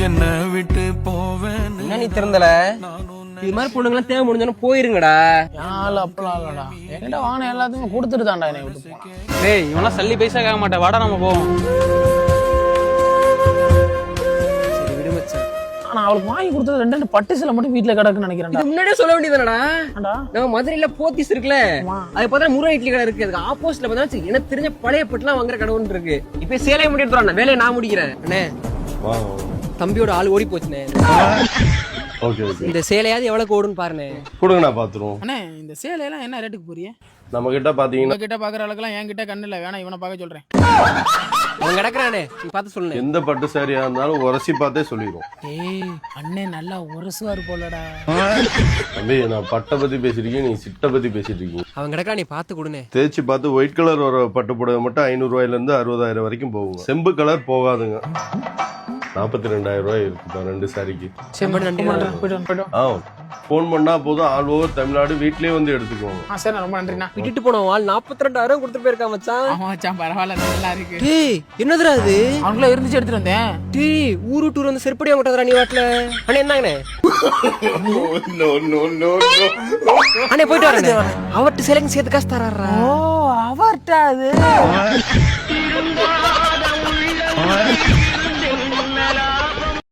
என்ன விட்டு போவேன். என்ன நீ திறந்தல இது மாதிரி பொண்ணுங்களாம் தேவை முடிஞ்சாலும் போயிருங்கடா. யாழ் அப்பலாம் இல்லடா, என்கிட்ட வாங்கின எல்லாத்தையுமே கொடுத்துட்டு தான்டா என்னை விட்டு போனான். டேய் இவெல்லாம் சல்லி பைசா கேட்க மாட்டேன், வாடா நம்ம போவோம். சரி விடு மச்சான். ஆனா அவளுக்கு வாங்கி கொடுத்தது ரெண்டு பட்டு சில மட்டும் வீட்டுல கிடக்குன்னு நினைக்கிறேன்டா. இது முன்னாடியே சொல்ல வேண்டியதுனடா. ஆண்டா நம்ம மதுரையில போத்தீஸ் இருக்குல்ல, அது பார்த்தா முருகன் இட்லி கடை இருக்கு, அதுக்கு ஆப்போசிட்ல பார்த்தா எனக்கு தெரிஞ்ச பழைய பட்டுலாம் வாங்குற கடை ஒன்று இருக்கு. இப்ப சேலையை முடிட்டு வேலையை நான் முடிக்கிறேன் அண்ணே. தம்பியோட ஆள் ஓடி போச்சுனே. ஓகே ஓகே, இந்த சேலையாவது எவ்வளவு ஓடுன்னு பாருனே. கொடுங்க நான் பாத்துருவோம். அண்ணே இந்த சேலையெல்லாம் என்ன ரேட்டுக்கு போறியே? நம்ம கிட்ட பாத்தீங்கன்னா கிட்ட பாக்குற அளவுக்குலாம் என்கிட்ட கண்ணு இல்ல, வேணா இவனை பார்க்க சொல்றேன். அவன் கிடக்குறானே, நீ பார்த்து சொல்லுங்க. எந்த பட்டு சாரியா இருந்தாலும் உரசி பார்த்தே சொல்லிடுவோம். ஏய் அண்ணே நல்லா உரசுவாரு போலடா. தம்பி நான் பட்டை பத்தி பேசிருக்கீங்க, நீ சிட்டை பத்தி பேசிட்டு இருக்கீங்க. அவன் கிடக்குறா, நீ பார்த்து கொடுனே. தேய்ச்சி பார்த்து ஒயிட் கலர் ஒரு பட்டு புடவை மட்டும் 500 ரூபாயில இருந்து 60,000 வரைக்கும் போகுங்க. செம்பு கலர் போகாதுங்க. 42,000 ரூபாய் இருக்குப்பா 2 சாரிக்கு. போன் பண்ணா போதும், ஆல் ஓவர் தமிழ்நாடு வீட்லயே வந்து எடுத்துக்குவாங்க. சரி ரொம்ப நன்றிண்ணா. விட்டுட்டு போன ஆள் 42,000 கொடுத்து போயிருக்கா மச்சான். ஆமா மச்சான் பரவாயில்ல, நல்லா இருக்கு. டேய் என்னதுடா இது? அவங்கள இருந்துச்சு எடுத்துட்டு வந்தேன். டேய் ஊரு டூர் வந்து செருப்படி வாங்கட்டதா நீ வாட்ல. அண்ணே என்னங்கண்ணே? அண்ணே போயிட்டு வரேன். அவர்ட்ட சேலைக்கு சேர்த்து காசு தராரா? ஓ அவர்ட்ட அது